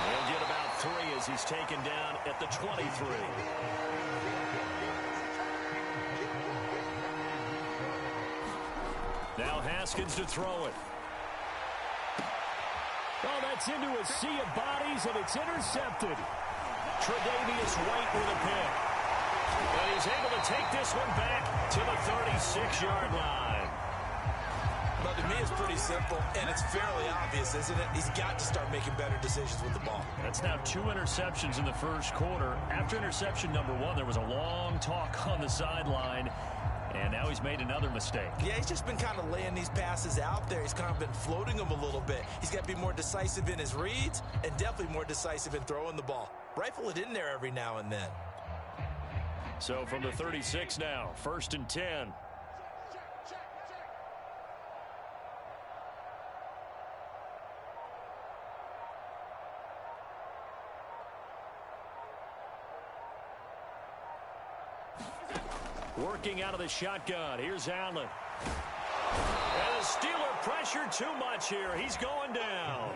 He'll get about 3 as he's taken down at the 23. Now Haskins to throw it. Oh, that's into a sea of bodies, and it's intercepted. Tre'Davious White with a pick. And he's able to take this one back to the 36-yard line. Well, to me, it's pretty simple, and it's fairly obvious, isn't it? He's got to start making better decisions with the ball. That's now 2 interceptions in the first quarter. After interception number 1, there was a long talk on the sideline, and now he's made another mistake. Yeah, he's just been kind of laying these passes out there. He's kind of been floating them a little bit. He's got to be more decisive in his reads and definitely more decisive in throwing the ball. Rifle it in there every now and then. So from the 36 now, 1st and 10. Working out of the shotgun. Here's Allen. And the Steeler pressure too much here. He's going down.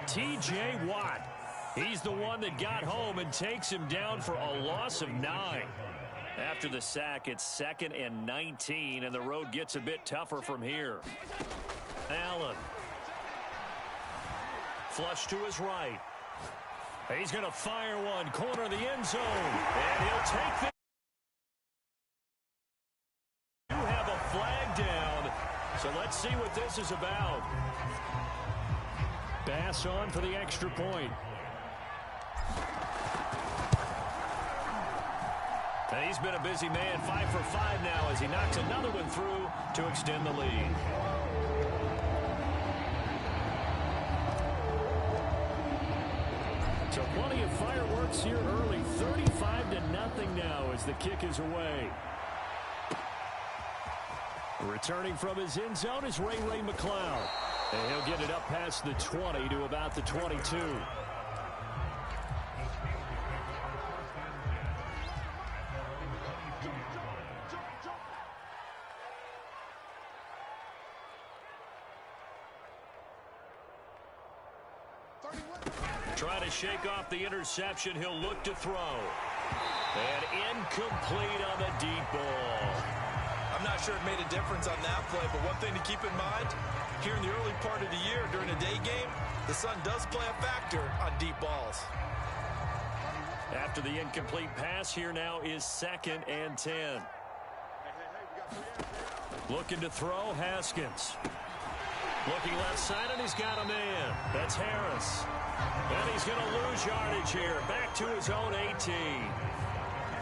T.J. Watt. He's the one that got home and takes him down for a loss of 9. After the sack, it's 2nd and 19, and the road gets a bit tougher from here. Allen. Flush to his right. He's going to fire one. Corner of the end zone. And he'll take the... You have a flag down. So let's see what this is about. Bass on for the extra point. And he's been a busy man, 5 for 5 now as he knocks another one through to extend the lead. So plenty of fireworks here early, 35-0 now as the kick is away. Returning from his end zone is Ray McCloud. And he'll get it up past the 20 to about the 22. Trying to shake off the interception. He'll look to throw. And incomplete on the deep ball. I'm not sure it made a difference on that play, but one thing to keep in mind, here in the early part of the year during a day game, the sun does play a factor on deep balls. After the incomplete pass, here now is 2nd and 10. Looking to throw, Haskins. Looking left side, and he's got a man. That's Harris. And he's going to lose yardage here. Back to his own 18.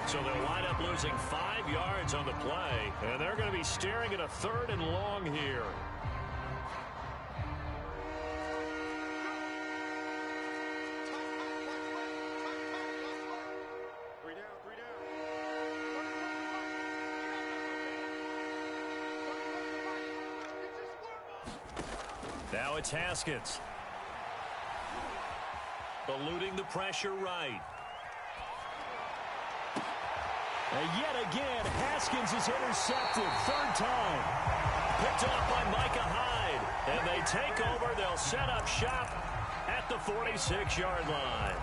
So they'll wind up losing 5 yards on the play. And they're going to be staring at a 3rd and long here. Now it's Haskins. Eluding the pressure right. And yet again, Haskins is intercepted. 3rd time. Picked off by Micah Hyde. And they take over. They'll set up shop at the 46-yard line.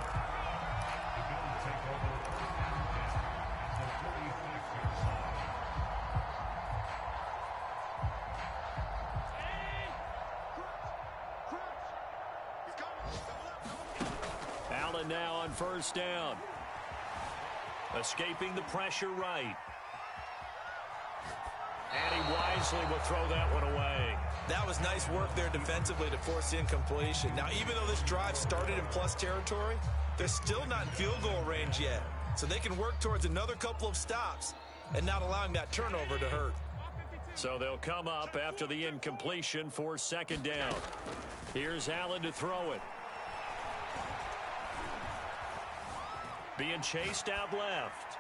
Allen now on 1st down. Escaping the pressure right. And he wisely will throw that one away. That was nice work there defensively to force the incompletion. Now, even though this drive started in plus territory, they're still not in field goal range yet. So they can work towards another couple of stops and not allowing that turnover to hurt. So they'll come up after the incompletion for 2nd down. Here's Allen to throw it. Being chased out left.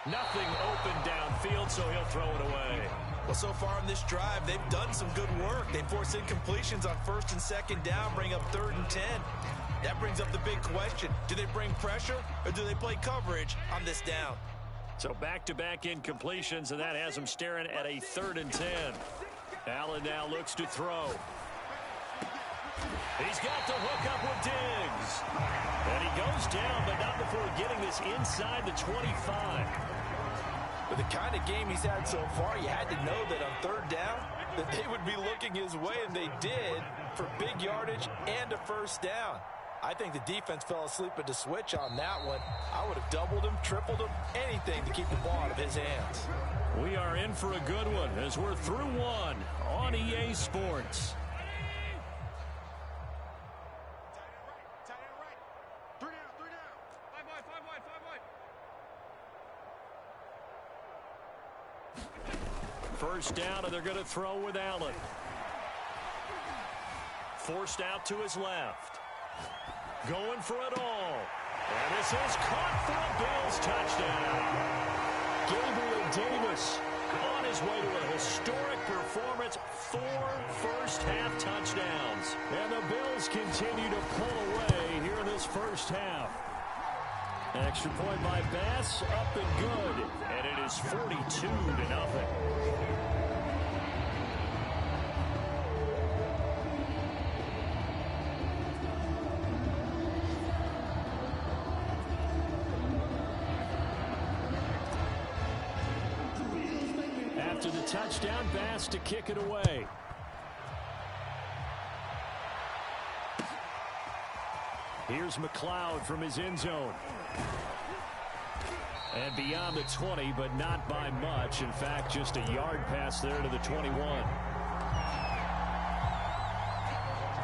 Nothing open downfield, so he'll throw it away. Well, so far in this drive, they've done some good work. They force incompletions on 1st and 2nd down, bring up 3rd and 10. That brings up the big question. Do they bring pressure or do they play coverage on this down? So back-to-back incompletions, and that has him staring at a 3rd and 10. Allen now looks to throw. He's got the hook up with Diggs. And he goes down, but not before getting this inside the 25. With the kind of game he's had so far, you had to know that on 3rd down, that they would be looking his way, and they did, for big yardage and a 1st down. I think the defense fell asleep at the switch on that one. I would have doubled him, tripled him, anything to keep the ball out of his hands. We are in for a good one as we're through one on EA Sports. First down, and they're going to throw with Allen. Forced out to his left. Going for it all. And this is caught for a Bills touchdown. Gabriel Davis on his way to a historic performance. 4 first-half touchdowns. And the Bills continue to pull away here in this first half. Extra point by Bass, up and good. And it is 42-0. After the touchdown, Bass to kick it away. Here's McLeod from his end zone. And beyond the 20, but not by much. In fact, just a yard pass there to the 21.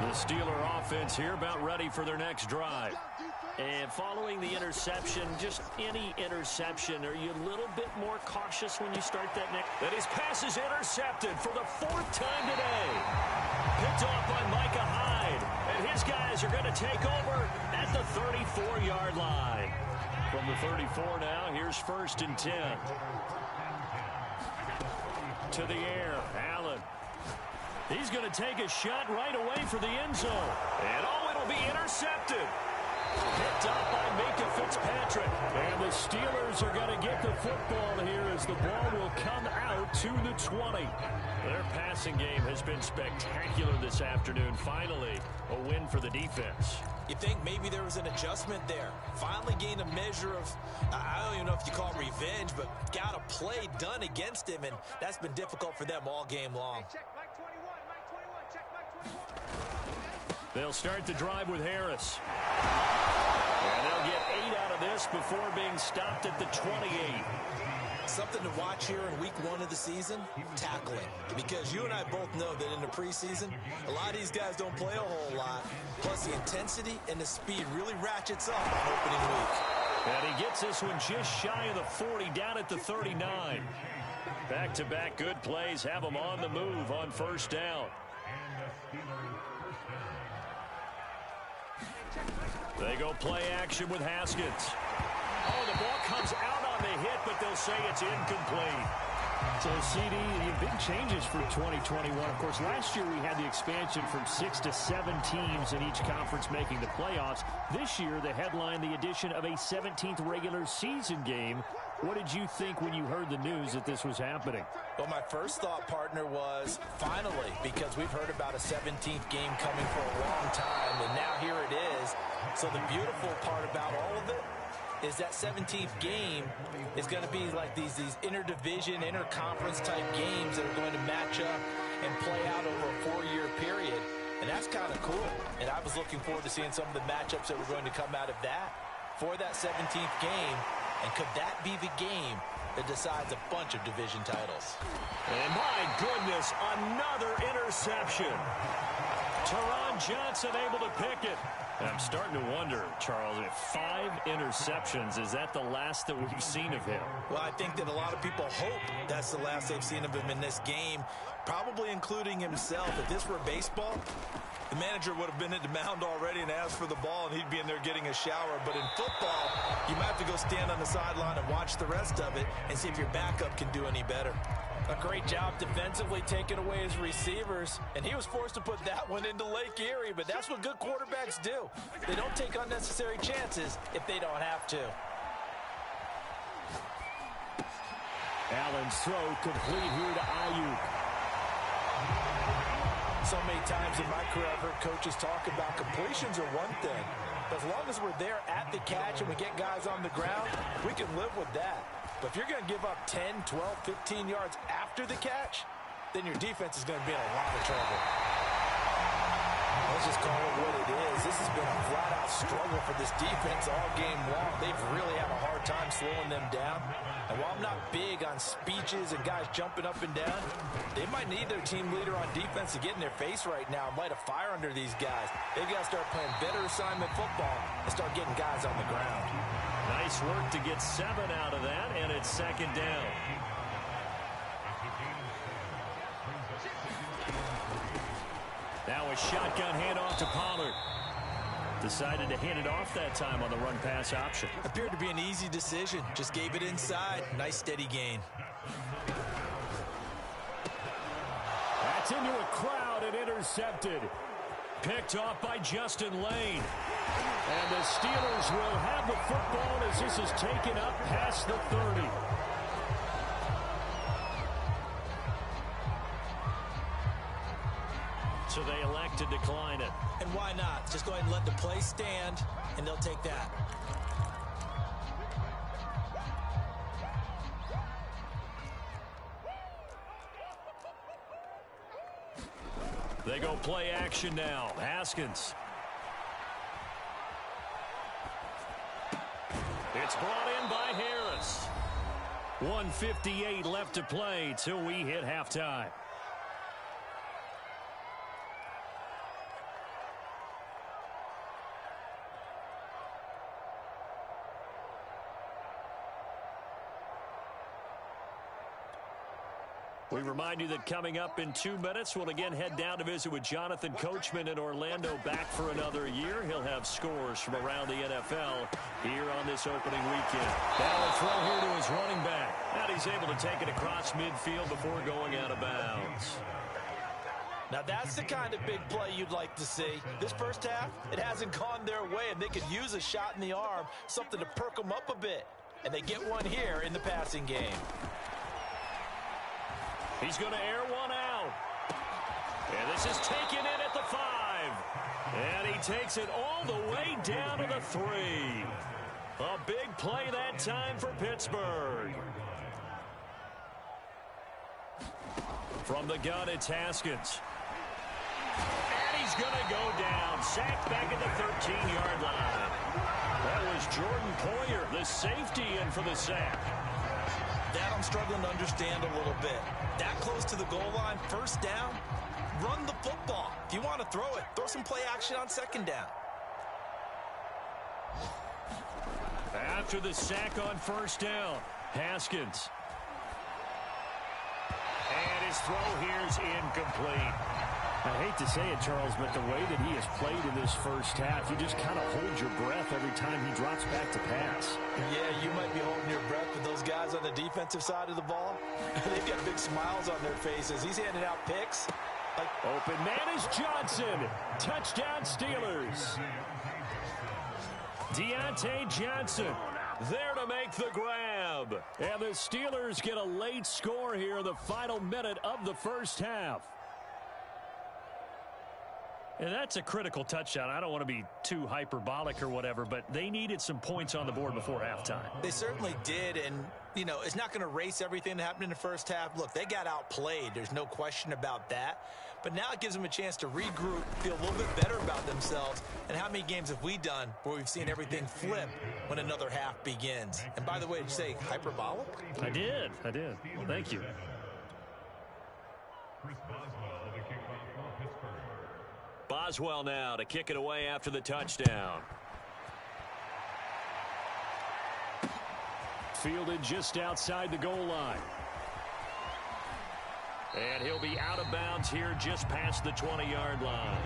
The Steeler offense here about ready for their next drive. And following the interception, just any interception, are you a little bit more cautious when you start that next? That his pass is intercepted for the 4th time today. Picked off by Micah Hyde. And his guys are going to take over at the 34-yard line. From the 34 now, here's 1st and 10. To the air, Allen. He's going to take a shot right away for the end zone. And it'll be intercepted. Picked up by Minkah Fitzpatrick. And the Steelers are going to get the football here as the ball will come out to the 20. Their passing game has been spectacular this afternoon. Finally, a win for the defense. You think maybe there was an adjustment there. Finally gained a measure of, I don't even know if you call it revenge, but got a play done against him, and that's been difficult for them all game long. They'll start the drive with Harris. And they'll get 8 out of this before being stopped at the 28. Something to watch here in week 1 of the season, tackling. Because you and I both know that in the preseason, a lot of these guys don't play a whole lot. Plus the intensity and the speed really ratchets up on opening week. And he gets this one just shy of the 40, down at the 39. Back-to-back good plays have him on the move on 1st down. They go play action with Haskins. Oh, the ball comes out on the hit, but they'll say it's incomplete. So, CD, big changes for 2021. Of course, last year we had the expansion from 6 to 7 teams in each conference making the playoffs. This year, the headline, the addition of a 17th regular season game. What did you think when you heard the news that this was happening? Well, my first thought, partner, was finally, because we've heard about a 17th game coming for a long time, and now here it is. So the beautiful part about all of it is that 17th game is going to be like these interdivision, interconference type games that are going to match up and play out over a 4-year period. And that's kind of cool. And I was looking forward to seeing some of the matchups that were going to come out of that for that 17th game. And could that be the game that decides a bunch of division titles? And my goodness, another interception. Teron Johnson able to pick it. I'm starting to wonder, Charles, if 5 interceptions, is that the last that we've seen of him? Well, I think that a lot of people hope that's the last they've seen of him in this game, probably including himself. If this were baseball, the manager would have been at the mound already and asked for the ball, and he'd be in there getting a shower. But in football, you might have to go stand on the sideline and watch the rest of it and see if your backup can do any better. A great job defensively taking away his receivers, and he was forced to put that one into Lake Erie, but that's what good quarterbacks do. They don't take unnecessary chances if they don't have to. Allen's throw complete here to Ayuk. So many times in my career, I've heard coaches talk about completions are one thing. But as long as we're there at the catch and we get guys on the ground, we can live with that. But if you're going to give up 10, 12, 15 yards after the catch, then your defense is going to be in a lot of trouble. Let's just call it what it is. This has been a flat-out struggle for this defense all game long. They've really had a hard time slowing them down. And while I'm not big on speeches and guys jumping up and down, they might need their team leader on defense to get in their face right now and light a fire under these guys. They've got to start playing better assignment football and start getting guys on the ground. Nice work to get 7 out of that, and it's second down. Now a shotgun handoff to Pollard. Decided to hand it off that time on the run-pass option. Appeared to be an easy decision. Just gave it inside. Nice steady gain. That's into a crowd and intercepted. Picked off by Justin Lane. And the Steelers will have the football as this is taken up past the 30. So they elect to decline it. And why not? Just go ahead and let the play stand, and they'll take that. They go play action now. Haskins. It's brought in by Harris. 1:58 left to play till we hit halftime. We remind you that coming up in 2 minutes, we'll again head down to visit with Jonathan Coachman in Orlando, back for another year. He'll have scores from around the NFL here on this opening weekend. Now a throw here to his running back. And he's able to take it across midfield before going out of bounds. Now that's the kind of big play you'd like to see. This first half, it hasn't gone their way, and they could use a shot in the arm, something to perk them up a bit. And they get one here in the passing game. He's going to air one out. And this is taken in at the 5. And he takes it all the way down to the 3. A big play that time for Pittsburgh. From the gun, it's Haskins. And he's going to go down. Sacked back at the 13-yard line. That was Jordan Poyer, the safety, in for the sack. That I'm struggling to understand a little bit. That close to the goal line, first down, run the football. If you want to throw it, throw some play action on second down. After the sack on first down, Haskins. And his throw here's incomplete. I hate to say it, Charles, but the way that he has played in this first half, you just kind of hold your breath every time he drops back to pass. Yeah, you might be holding your breath with those guys on the defensive side of the ball. They've got big smiles on their faces. He's handing out picks. Open man is Johnson. Touchdown Steelers. Deontay Johnson there to make the grab. And the Steelers get a late score here in the final minute of the first half. And that's a critical touchdown. I don't want to be too hyperbolic or whatever, but they needed some points on the board before halftime. They certainly did, and, you know, it's not going to erase everything that happened in the first half. Look, they got outplayed. There's no question about that. But now it gives them a chance to regroup, feel a little bit better about themselves. And how many games have we done where we've seen everything flip when another half begins? And by the way, did you say hyperbolic? I did. Thank you. Boswell now to kick it away after the touchdown. Fielded just outside the goal line. And he'll be out of bounds here just past the 20-yard line.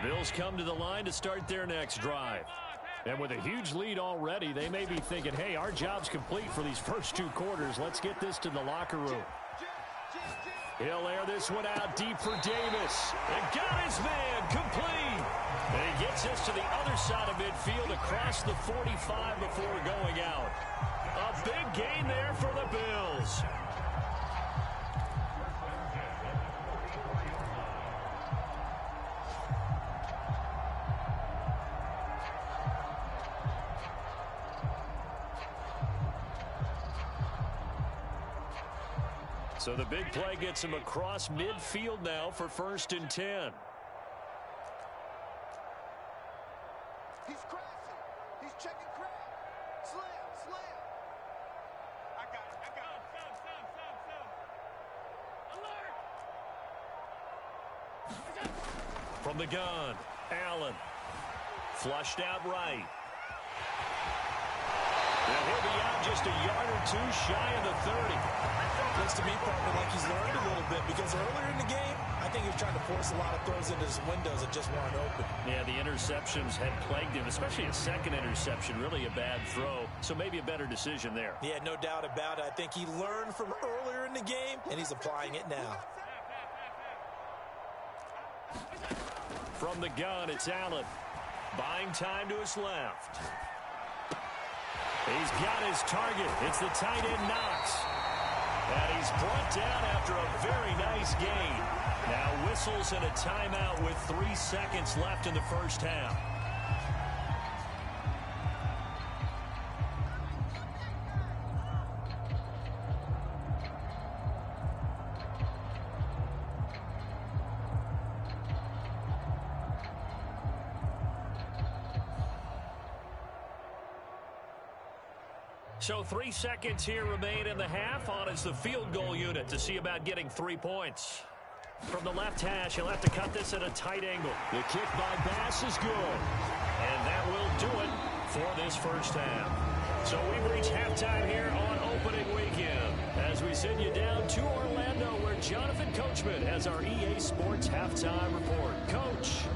The Bills come to the line to start their next drive. And with a huge lead already, they may be thinking, hey, our job's complete for these first 2 quarters. Let's get this to the locker room. He'll air this one out deep for Davis. And got his man complete. And he gets us to the other side of midfield across the 45 before going out. A big gain there for the Bills. So the big play gets him across midfield now for 1st and 10. He's crashing. He's checking crap. Slam. I got it. Alert! From the gun, Allen. Flushed out right. And he'll be out just a yard or 2 shy of the 30. Looks to me, partner, like he's learned a little bit because earlier in the game, I think he was trying to force a lot of throws into his windows that just weren't open. Yeah, the interceptions had plagued him, especially a second interception, really a bad throw. So maybe a better decision there. Yeah, no doubt about it. I think he learned from earlier in the game, and he's applying it now. From the gun, it's Allen. Buying time to his left. He's got his target. It's the tight end Knox. And he's brought down after a very nice gain. Now whistles and a timeout with 3 seconds left in the first half. So 3 seconds here remain in the half. On is the field goal unit to see about getting 3 points. From the left hash, he'll have to cut this at a tight angle. The kick by Bass is good. And that will do it for this first half. So we've reached halftime here on opening weekend as we send you down to Orlando where Jonathan Coachman has our EA Sports halftime report. Coach.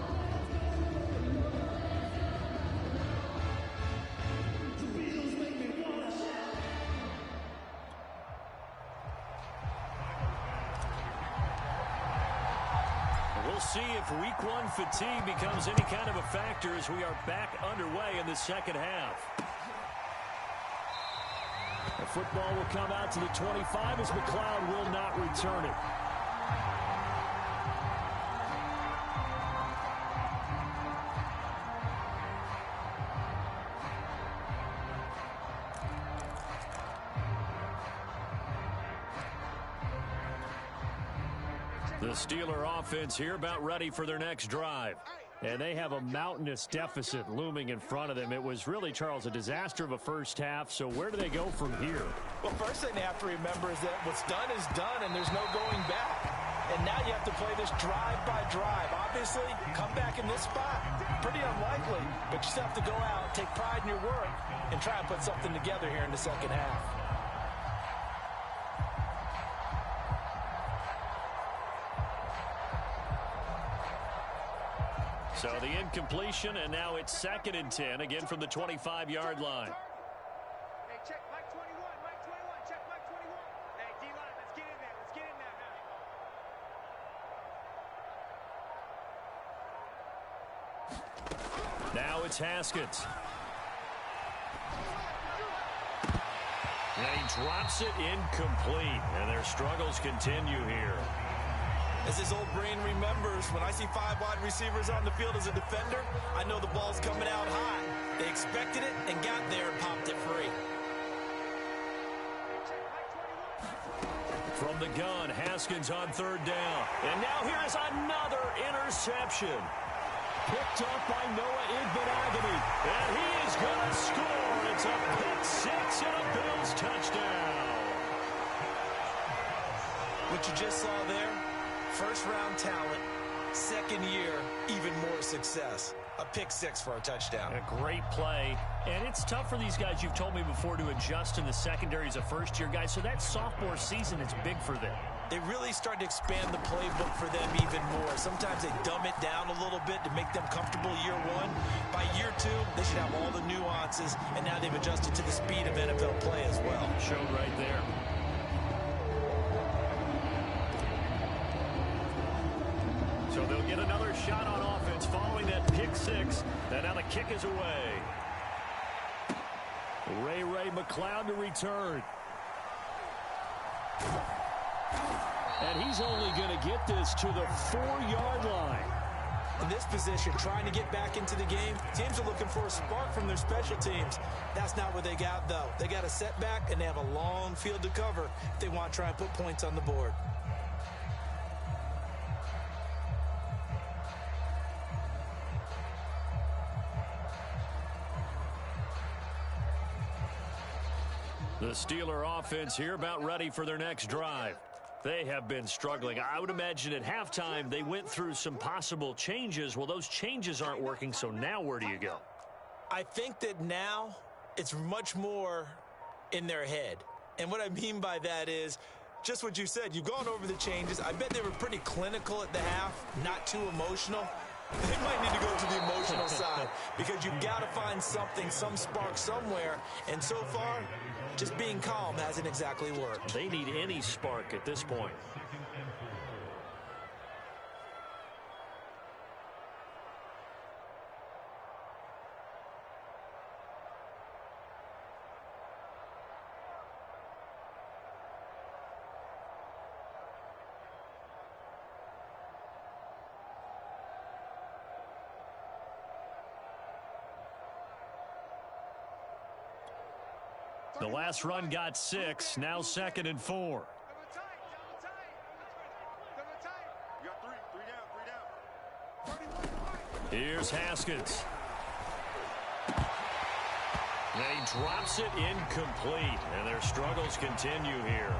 We'll see if week 1 fatigue becomes any kind of a factor as we are back underway in the second half. The football will come out to the 25 as McLeod will not return it. The Steeler offense here about ready for their next drive. And they have a mountainous deficit looming in front of them. It was really, Charles, a disaster of a first half. So where do they go from here? Well, first thing they have to remember is that what's done is done, and there's no going back. And now you have to play this drive by drive. Obviously, come back in this spot, pretty unlikely. But you still have to go out, take pride in your work, and try and put something together here in the second half. So the incompletion, and now it's 2nd and 10, again from the 25-yard line. Hey, check Mike 21, Mike 21, check Mike 21. Hey, D-line, let's get in there, Now it's Haskins. And he drops it incomplete, and their struggles continue here. As his old brain remembers, when I see 5 wide receivers on the field as a defender, I know the ball's coming out hot. They expected it and got there and popped it free. From the gun, Haskins on 3rd down. And now here's another interception. Picked up by Noah Igbenogany. And he is going to score. It's a pick 6 and a Bills touchdown. What you just saw there, first-round talent, second year, even more success. A pick 6 for a touchdown. A great play. And it's tough for these guys, you've told me before, to adjust in the secondary as a first-year guy. So that sophomore season is big for them. they really start to expand the playbook for them even more. Sometimes they dumb it down a little bit to make them comfortable year one. By year two, they should have all the nuances, and now they've adjusted to the speed of NFL play as well. Showed right there. So they'll get another shot on offense following that pick six. And now the kick is away. Ray McCloud to return. And he's only going to get this to the 4-yard line. In this position, trying to get back into the game, teams are looking for a spark from their special teams. That's not what they got, though. They got a setback, and they have a long field to cover if they want to try and put points on the board. The Steeler offense here about ready for their next drive. They have been struggling. I would imagine at halftime they went through some possible changes. Well, those changes aren't working, so now where do you go? I think that now it's much more in their head. And what I mean by that is just what you said. You've gone over the changes. I bet they were pretty clinical at the half, not too emotional. They might need to go to the emotional side because you've got to find something, some spark somewhere. And so far, just being calm hasn't exactly worked. They need any spark at this point. The last run got 6, now 2nd and 4. Here's Haskins. They drops it incomplete, and their struggles continue here.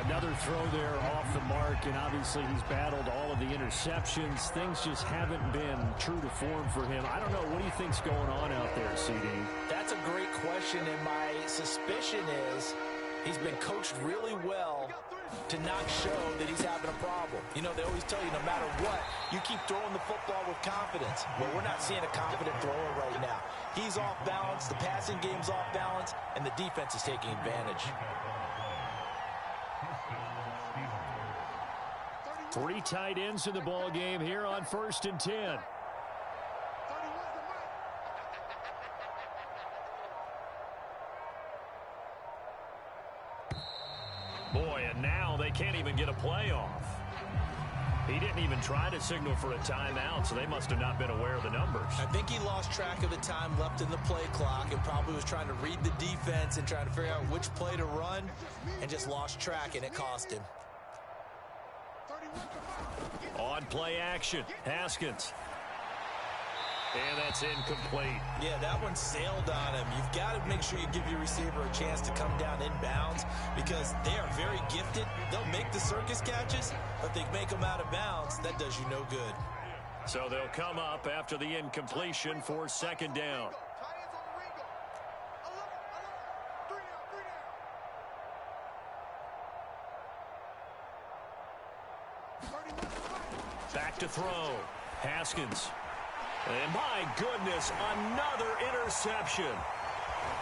Another throw there off the mark, and obviously he's battled all of the interceptions. Things just haven't been true to form for him. I don't know. What do you think's going on out there, CD? That's a great question, and my suspicion is he's been coached really well to not show that he's having a problem. You know, they always tell you no matter what, you keep throwing the football with confidence. Well, we're not seeing a confident thrower right now. He's off balance, the passing game's off balance, and the defense is taking advantage. 3 tight ends in the ball game here on 1st and 10. Boy, and now they can't even get a play off. He didn't even try to signal for a timeout, so they must have not been aware of the numbers. I think he lost track of the time left in the play clock and probably was trying to read the defense and trying to figure out which play to run and just lost track, and it cost him. On play action, Haskins. And that's incomplete. Yeah, that one sailed on him. You've got to make sure you give your receiver a chance to come down inbounds because they are very gifted. They'll make the circus catches, but they make them out of bounds. That does you no good. So they'll come up after the incompletion for 2nd down. Back to throw. Haskins. And my goodness, another interception.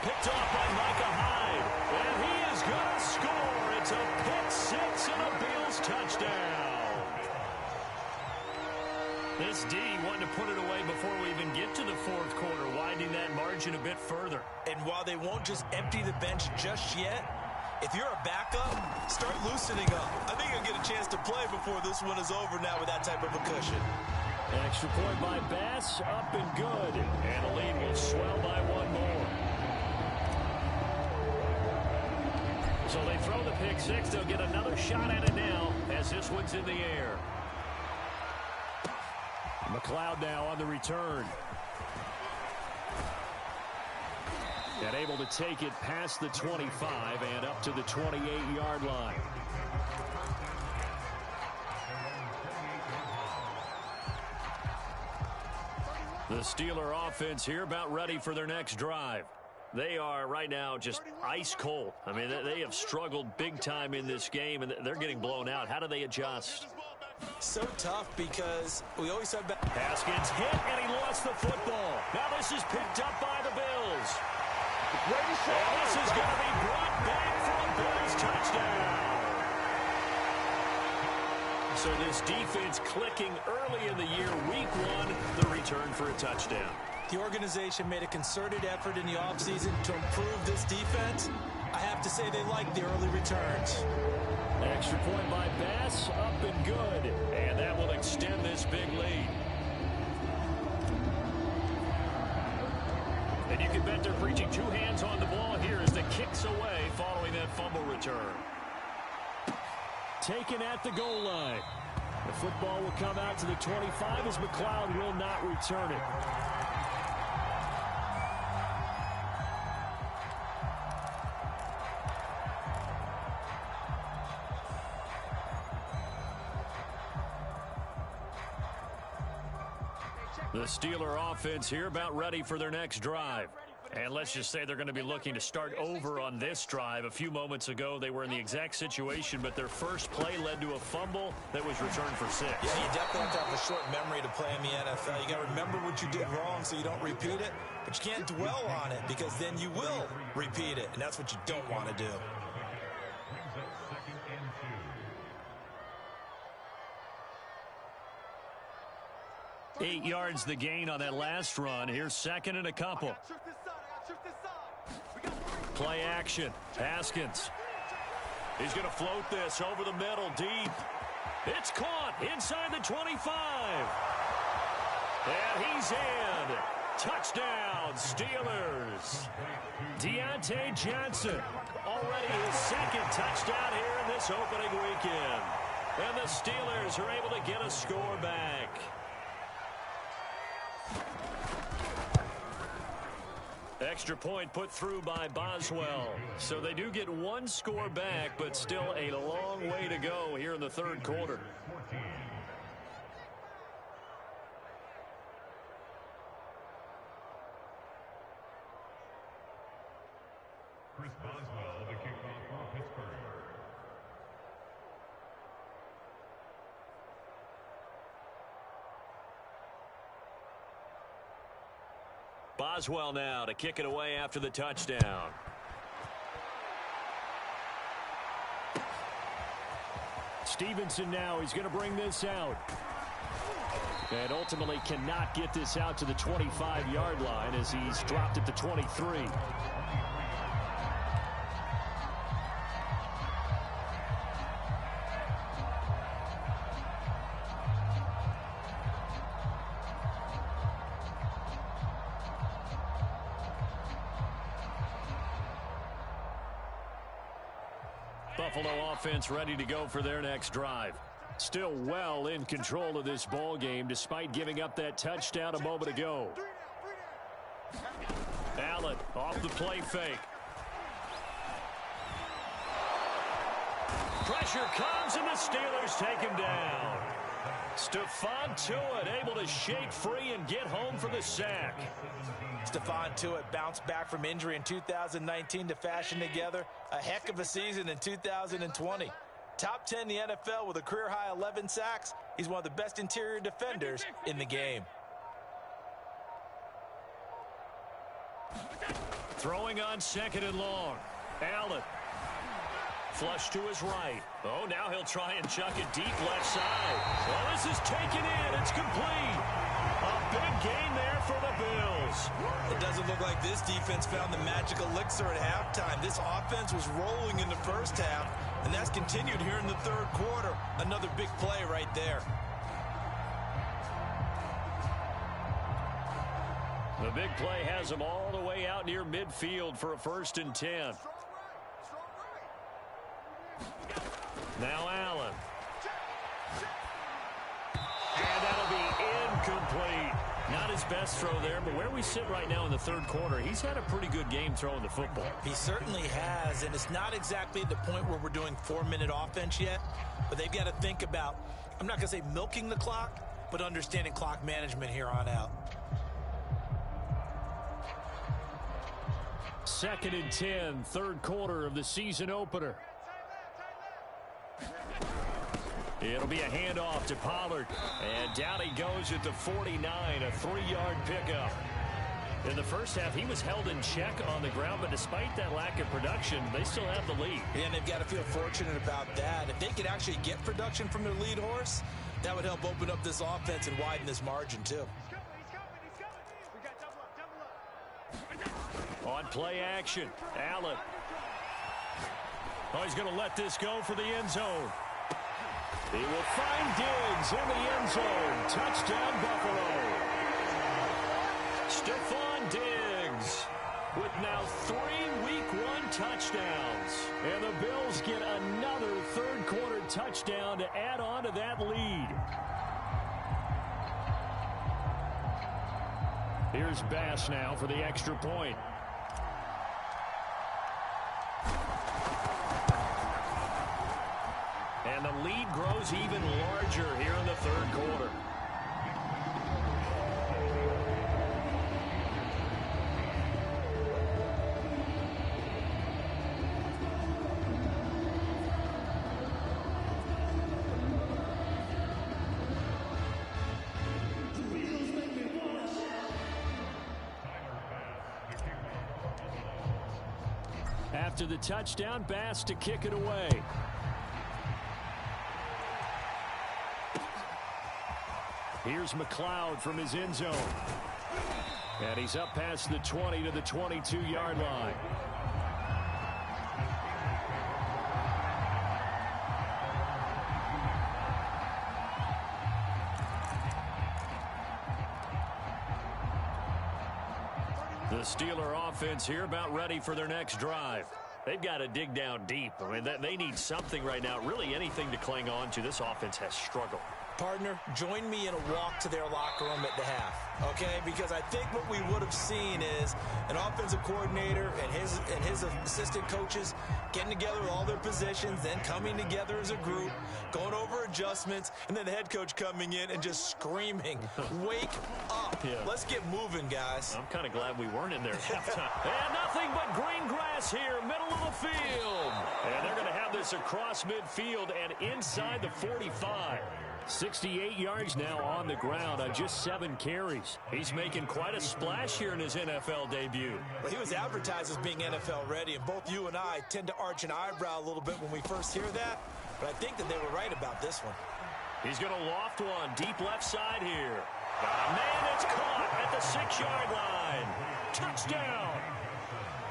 Picked off by Micah Hyde. And he is going to score. It's a pick 6 and a Bills touchdown. This D wanting to put it away before we even get to the 4th quarter, widening that margin a bit further. And while they won't just empty the bench just yet, if you're a backup, start loosening up. I think you'll get a chance to play before this one is over now with that type of a cushion. Extra point by Bass, up and good. And the lead will swell by 1 more. So they throw the pick 6. They'll get another shot at it now as this one's in the air. McCloud now on the return. And able to take it past the 25 and up to the 28-yard line. The Steeler offense here about ready for their next drive. They are right now just ice cold. I mean, they have struggled big time in this game, and they're getting blown out. How do they adjust? So tough because we always said that. Haskins hit, and he lost the football. Now this is picked up by the Bills. And this is going to be brought back for a Bills touchdown. So this defense clicking early in the year. Week 1, the return for a touchdown. The organization made a concerted effort in the offseason to improve this defense. I have to say they like the early returns. Extra point by Bass, up and good. And that will extend this big lead. And you can bet they're preaching 2 hands on the ball here as the kick's away following that fumble return. Taken at the goal line. The football will come out to the 25 as McLeod will not return it. The Steeler offense here about ready for their next drive. And let's just say they're going to be looking to start over on this drive. A few moments ago, they were in the exact situation, but their first play led to a fumble that was returned for 6. Yeah, you definitely have to have a short memory to play in the NFL. You got to remember what you did wrong so you don't repeat it, but you can't dwell on it because then you will repeat it, and that's what you don't want to do. Eight yards the gain on that last run. Here's second and a couple. Play action. Haskins. He's going to float this over the middle deep. It's caught inside the 25. And he's in. Touchdown, Steelers. Deontay Johnson. Already his second touchdown here in this opening weekend. And the Steelers are able to get a score back. Extra point put through by Boswell. So they do get 1 score back, but still a long way to go here in the third quarter. Chris Boswell, the kickoff for Pittsburgh. Boswell now to kick it away after the touchdown. Stevenson now, he's going to bring this out. And ultimately cannot get this out to the 25-yard line as he's dropped at the 23. Buffalo offense ready to go for their next drive. Still well in control of this ball game despite giving up that touchdown a moment ago. Allen off the play fake. Pressure comes and the Steelers take him down. Stephon Tuitt able to shake free and get home for the sack. Stephon Tuitt bounced back from injury in 2019 to fashion together a heck of a season in 2020. Top 10 in the NFL with a career-high 11 sacks. He's one of the best interior defenders in the game. Throwing on second and long. Allen. Flush to his right. Oh, now he'll try and chuck it deep left side. Well, this is taken in. It's complete. A big gain there for the Bills. It doesn't look like this defense found the magic elixir at halftime. This offense was rolling in the first half, and that's continued here in the third quarter. Another big play right there. The big play has him all the way out near midfield for a 1st and 10. Now Allen. And that'll be incomplete. Not his best throw there, but where we sit right now in the third quarter, he's had a pretty good game throwing the football. He certainly has, and it's not exactly the point where we're doing 4-minute offense yet, but they've got to think about, I'm not going to say milking the clock, but understanding clock management here on out. 2nd and 10, third quarter of the season opener. It'll be a handoff to Pollard. And down he goes at the 49, a 3-yard pickup. In the first half, he was held in check on the ground, but despite that lack of production, they still have the lead. Yeah, and they've got to feel fortunate about that. If they could actually get production from their lead horse, that would help open up this offense and widen this margin, too. We got double up. On play action, Allen. Oh, he's going to let this go for the end zone. He will find Diggs in the end zone. Touchdown, Buffalo. Stephon Diggs with now 3 Week 1 touchdowns. And the Bills get another third quarter touchdown to add on to that lead. Here's Bass now for the extra point. And the lead grows even larger here in the third quarter. After the touchdown, Bass to kick it away. Here's McLeod from his end zone. And he's up past the 20 to the 22-yard line. The Steeler offense here about ready for their next drive. They've got to dig down deep. I mean, they need something right now, really anything to cling on to. This offense has struggled. Partner, join me in a walk to their locker room at the half, okay? Because I think what we would have seen is an offensive coordinator and his assistant coaches getting together with all their positions, then coming together as a group, going over adjustments, and then the head coach coming in and just screaming, wake up. Yeah. Let's get moving, guys. I'm kind of glad we weren't in there at halftime. And nothing but green grass here, middle of the field. And they're going to have this across midfield and inside the 45. 68 yards now on the ground on just 7 carries. He's making quite a splash here in his NFL debut. Well, he was advertised as being NFL ready, and both you and I tend to arch an eyebrow a little bit when we first hear that, but I think that they were right about this one. He's going to loft one deep left side here. Got a man that's caught at the 6-yard line. Touchdown.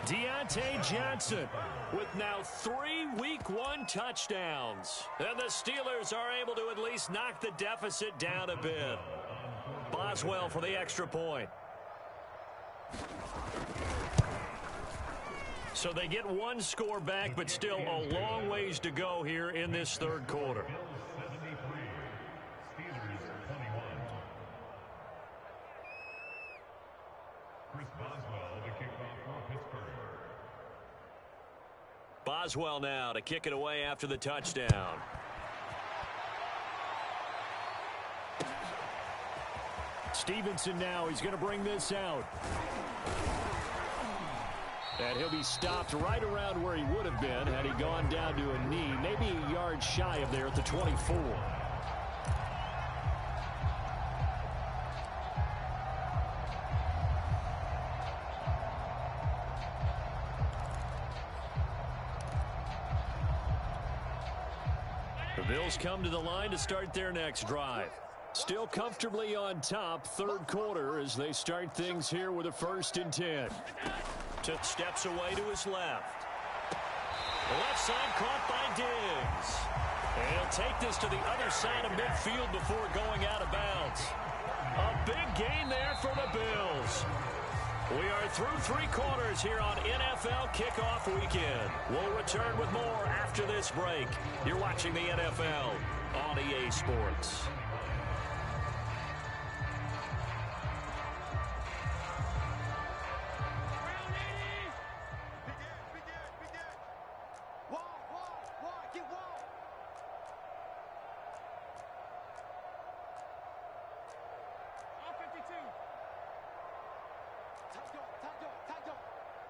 Deontay Johnson with now 3 Week 1 touchdowns. And the Steelers are able to at least knock the deficit down a bit. Boswell for the extra point. So they get 1 score back, but still a long ways to go here in this third quarter. Boswell now to kick it away after the touchdown. Stevenson now, he's going to bring this out. And he'll be stopped right around where he would have been had he gone down to a knee, maybe a yard shy of there at the 24. The Bills come to the line to start their next drive. Still comfortably on top, third quarter, as they start things here with a 1st and 10. Took steps away to his left. The left side caught by Diggs. And he'll take this to the other side of midfield before going out of bounds. A big gain there for the Bills. We are through 3 quarters here on NFL Kickoff Weekend. We'll return with more after this break. You're watching the NFL on EA Sports.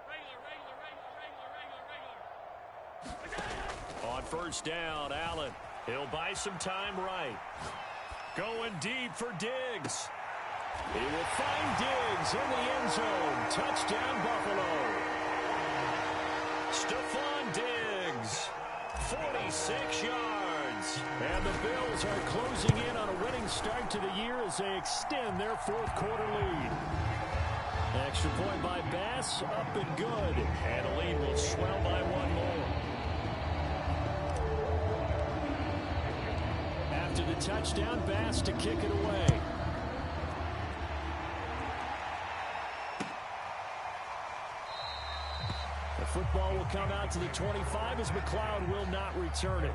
Regular. On first down, Allen. He'll buy some time right. Going deep for Diggs. He will find Diggs in the end zone. Touchdown, Buffalo. Stephon Diggs, 46 yards. And the Bills are closing in on a winning start to the year as they extend their fourth quarter lead. Extra point by Bass, up and good. And the lead will swell by one more. After the touchdown, Bass to kick it away. The football will come out to the 25 as McLeod will not return it.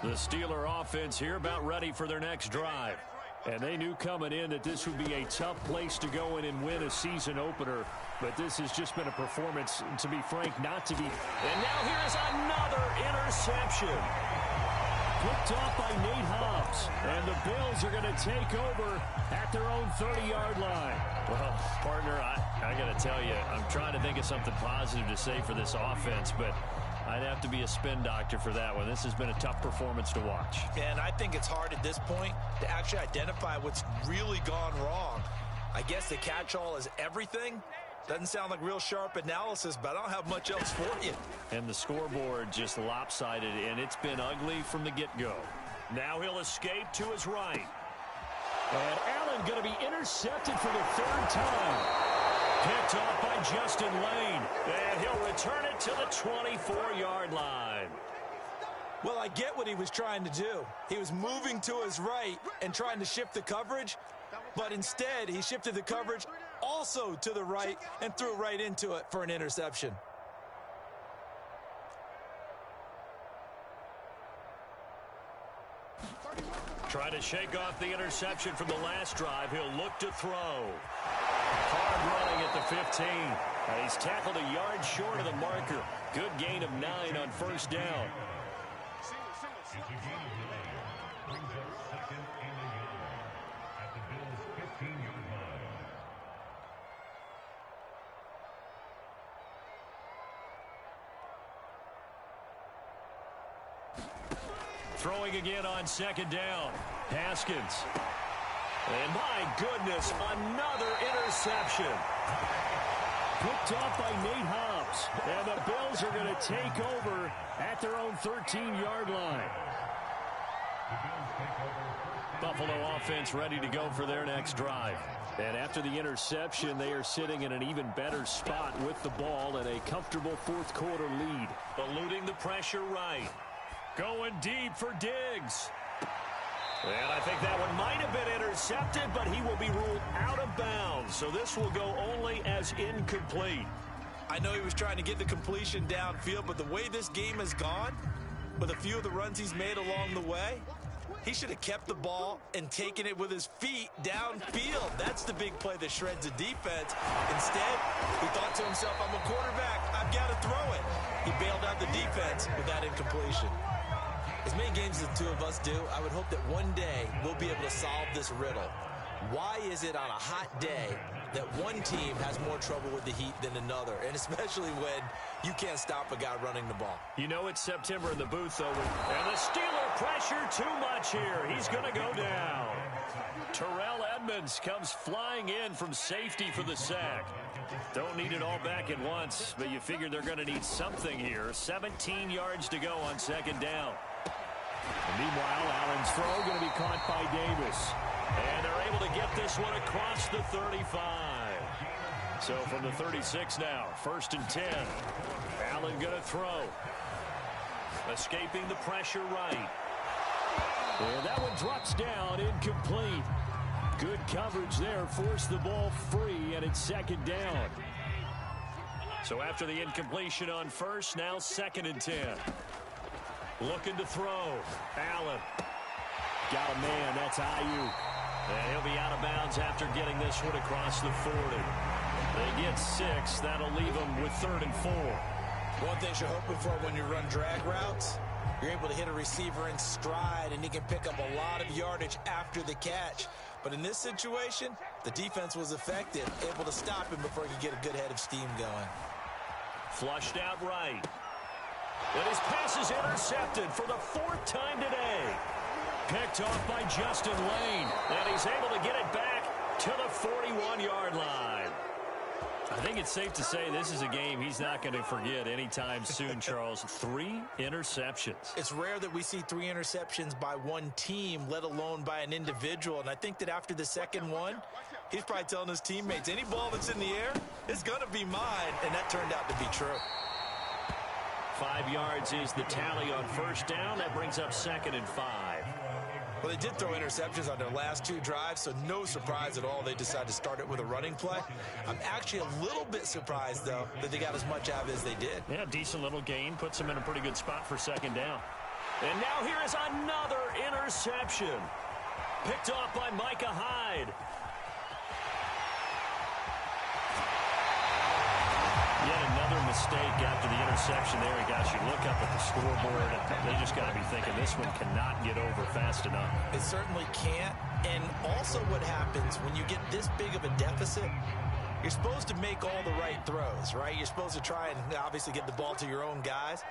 The Steeler offense here about ready for their next drive. And they knew coming in that this would be a tough place to go in and win a season opener. But this has just been a performance, to be frank, not to be. And now here is another interception. Picked off by Nate Hobbs. And the Bills are going to take over at their own 30-yard line. Well, partner, I got to tell you, I'm trying to think of something positive to say for this offense, but I'd have to be a spin doctor for that one. This has been a tough performance to watch. And I think it's hard at this point to actually identify what's really gone wrong. I guess the catch-all is everything. Doesn't sound like real sharp analysis, but I don't have much else for you. And the scoreboard just lopsided, and it's been ugly from the get-go. Now he'll escape to his right. And Allen going to be intercepted for the third time. Picked off by Justin Lane. And he'll return it to the 24-yard line. Well, I get what he was trying to do. He was moving to his right and trying to shift the coverage, but instead he shifted the coverage also to the right and threw right into it for an interception. Try to shake off the interception from the last drive. He'll look to throw. Hard running at the 15. And he's tackled a yard short of the marker. Good gain of 9 on first down. Brings up second and a yard at the Bills' 15-yard line. Throwing again on second down. Haskins. And my goodness, another interception. Picked off by Nate Hobbs. And the Bills are going to take over at their own 13-yard line. Buffalo offense ready to go for their next drive. And after the interception, they are sitting in an even better spot with the ball and a comfortable fourth quarter lead. Eluding the pressure right. Going deep for Diggs. And I think that one might have been intercepted, but he will be ruled out of bounds. So this will go only as incomplete. I know he was trying to get the completion downfield, but the way this game has gone, with a few of the runs he's made along the way, he should have kept the ball and taken it with his feet downfield. That's the big play that shreds a defense. Instead, he thought to himself, I'm a quarterback, I've got to throw it. He bailed out the defense with that incompletion. As many games as the two of us do, I would hope that one day we'll be able to solve this riddle. Why is it on a hot day that one team has more trouble with the heat than another, and especially when you can't stop a guy running the ball? You know it's September in the booth, though. And the Steeler pressure too much here. He's going to go down. Terrell Edmunds comes flying in from safety for the sack. Don't need it all back at once, but you figure they're going to need something here. 17 yards to go on second down. And meanwhile, Allen's throw going to be caught by Davis. And they're able to get this one across the 35. So from the 36 now, 1st and 10. Allen going to throw. Escaping the pressure right. And that one drops down, incomplete. Good coverage there, forced the ball free, and it's second down. So after the incompletion on first, now 2nd and 10. Looking to throw. Allen. Got a man, that's Ayuk. And he'll be out of bounds after getting this one across the 40. They get 6. That'll leave them with 3rd and 4. One thing you're hoping for when you run drag routes You're able to hit a receiver in stride, and he can pick up a lot of yardage after the catch. But in this situation, the defense was effective, able to stop him before he could get a good head of steam going. Flushed out right. And his pass is intercepted for the 4th time today. Picked off by Justin Layne. And he's able to get it back to the 41-yard line. I think it's safe to say this is a game he's not going to forget anytime soon, Charles. 3 interceptions. It's rare that we see 3 interceptions by one team, let alone by an individual. And I think that after the second one, he's probably telling his teammates, any ball that's in the air, it's going to be mine. And that turned out to be true. 5 yards is the tally on first down. That brings up 2nd and 5. Well, they did throw interceptions on their last 2 drives, so no surprise at all they decided to start it with a running play. I'm actually a little bit surprised, though, that they got as much out of it as they did. Yeah, decent little gain. Puts them in a pretty good spot for 2nd down. And now here is another interception. Picked off by Micah Hyde. Yet another mistake after the interception there. And guys, you look up at the scoreboard, and they just got to be thinking this one cannot get over fast enough. It certainly can't. And also what happens when you get this big of a deficit, you're supposed to make all the right throws, right? You're supposed to try and obviously get the ball to your own guys.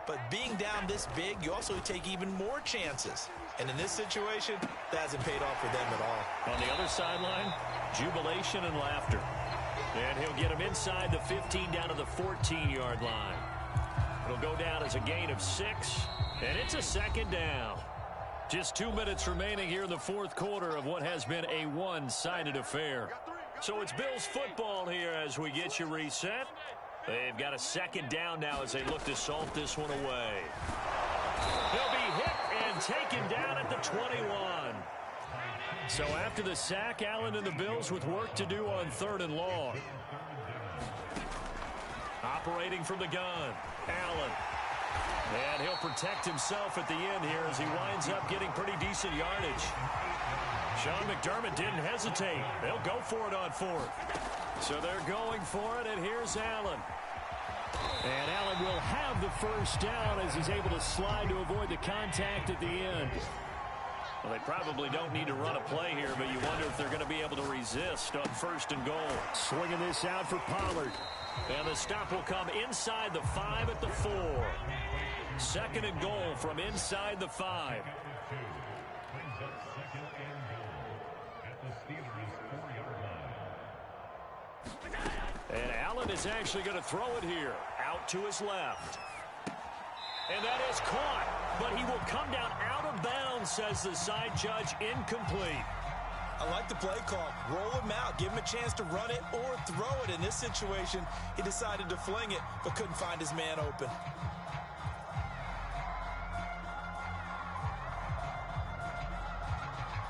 But being down this big, you also take even more chances. And in this situation, that hasn't paid off for them at all. On the other sideline, jubilation and laughter. And he'll get him inside the 15 down to the 14-yard line. It'll go down as a gain of 6, and it's a 2nd down. Just 2 minutes remaining here in the 4th quarter of what has been a one-sided affair. So it's Bills football here as we get you reset. They've got a 2nd down now as they look to salt this one away. He'll be hit and taken down at the 21. So after the sack, Allen and the Bills with work to do on 3rd and long. Operating from the gun, Allen. And he'll protect himself at the end here as he winds up getting pretty decent yardage. Sean McDermott didn't hesitate. They'll go for it on 4th. So they're going for it, and here's Allen. And Allen will have the first down as he's able to slide to avoid the contact at the end. Well, they probably don't need to run a play here, but you wonder if they're going to be able to resist on 1st and goal. Swinging this out for Pollard. And the stop will come inside the 5 at the 4. 2nd and goal from inside the 5. Brings up 2nd and goal at the Steelers' 4-yard line. And Allen is actually going to throw it here. Out to his left. And that is caught, but he will come down out of bounds, says the side judge. Incomplete. I like the play call. Roll him out. Give him a chance to run it or throw it. In this situation, he decided to fling it, but couldn't find his man open.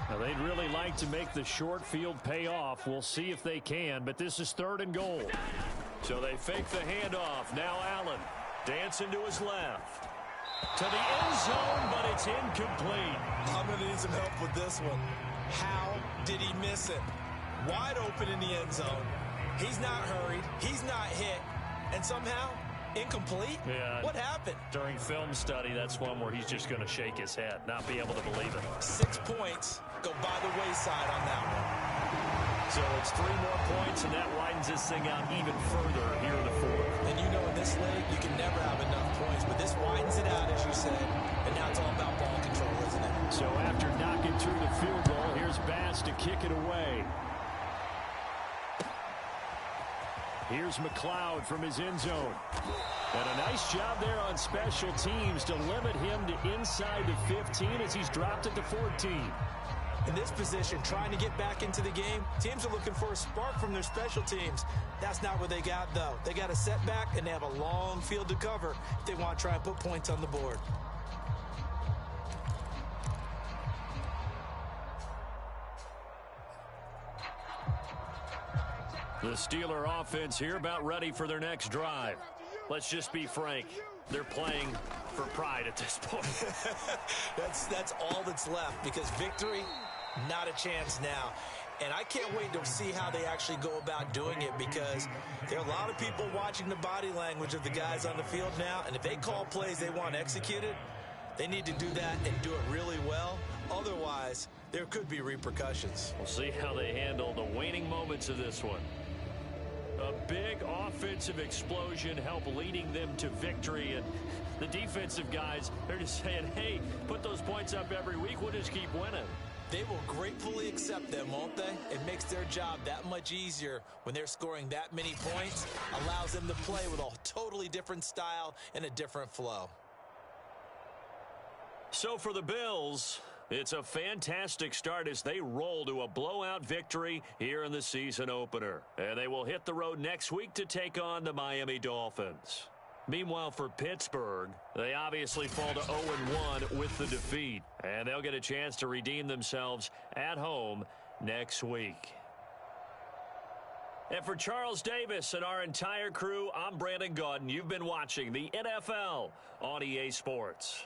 Now, they'd really like to make the short field pay off. We'll see if they can, but this is 3rd and goal. So they fake the handoff. Now Allen dancing to his left. To the end zone, but it's incomplete. I'm going to need some help with this one. How did he miss it? Wide open in the end zone. He's not hurried. He's not hit. And somehow, incomplete? Yeah. What happened? During film study, that's one where he's just going to shake his head, not be able to believe it. 6 points go by the wayside on that one. So it's 3 more points, and that widens this thing out even further here in the 4th. And you know in this league, you can never have enough points, but this widens it out, as you said. And now it's all about ball control, isn't it? So after knocking through the field goal, here's Bass to kick it away. Here's McLeod from his end zone. And a nice job there on special teams to limit him to inside the 15 as he's dropped at the 14. In this position, trying to get back into the game, teams are looking for a spark from their special teams. That's not what they got, though. They got a setback, and they have a long field to cover if they want to try and put points on the board. The Steeler offense here about ready for their next drive. Let's just be frank. They're playing for pride at this point. That's all that's left, because victory, not a chance now. And I can't wait to see how they actually go about doing it, because there are a lot of people watching the body language of the guys on the field now, and if they call plays they want executed, They need to do that and do it really well. Otherwise, there could be repercussions. We'll see how they handle the waning moments of this one. A big offensive explosion helped leading them to victory. And the defensive guys, they're just saying, hey, put those points up every week. We'll just keep winning. They will gratefully accept them, won't they? It makes their job that much easier when they're scoring that many points. Allows them to play with a totally different style and a different flow. So for the Bills, it's a fantastic start as they roll to a blowout victory here in the season opener. And they will hit the road next week to take on the Miami Dolphins. Meanwhile, for Pittsburgh, they obviously fall to 0-1 with the defeat. And they'll get a chance to redeem themselves at home next week. And for Charles Davis and our entire crew, I'm Brandon Gaudin. You've been watching the NFL on EA Sports.